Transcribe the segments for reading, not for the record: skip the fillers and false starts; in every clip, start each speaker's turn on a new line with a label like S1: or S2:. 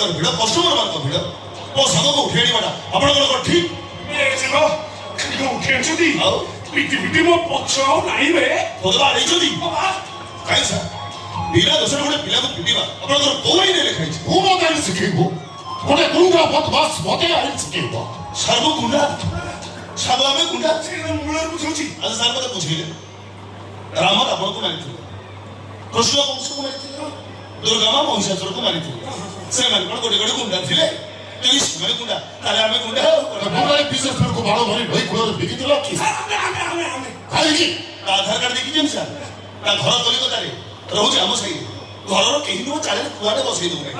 S1: ग्राहक भिड़ कस्टमर मान भिड़ मो सांग को उठे आप ठीक
S2: पिटी मो पक्ष नाई बे
S1: भगवान कहीं सर बिना दोष गोटे पिला को पिटिबा आपनकर को आईन लिखा है
S3: वो मत आईन सिखेबो गोटे गुंडा बदमाश मते आईन सिखेबो
S1: सर्व गुंडा सब आमे गुंडा
S2: मूलर बुझौची
S1: आज सर मते बुझिले राम रावण को मारिथिले कृष्ण वंश को मारिथिले दुर्गा मां महिषासुर को मारिथिले से मन कोन गोटे गोटे गुंडा थिले तो इस समय गुंडा ताले आमे गुंडा
S3: गुंडा विशेष को बाड़ो धरी भई कुळ बिकी दिला कि खाली कि
S1: आधार कार्ड देखि जन सर ता घर कलिकता रे रहउछ हम सही घर केहि न चाले कुआडे बसई दउ नै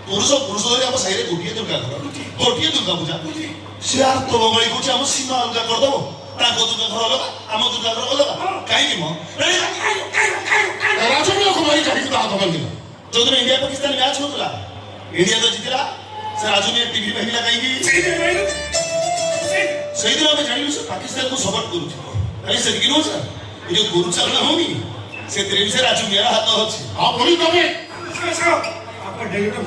S1: पुरुष पुरुष धरि हम सही रे गोटिए दुर्गा घर गोटिए दुर्गा पूजा सियार तो बंगाली को हम सीमा अलगा कर दबो ताको दुर्गा घर अलगा हम दुर्गा घर अलगा काई कि म
S3: राजनीय को मारी काढी ता हाथ बंदी
S1: जो दिन इंडिया पाकिस्तान मैच होतला इंडिया तो जीतला से राजनीय टीवी बहिला काई कि सही दिन हम जानिलु से पाकिस्तान को सपोर्ट करू खाली से किनो सर ये गुरु चलन होनी से तेरे से राजू मेरा हाथ अछि आ बोली तबे
S2: आप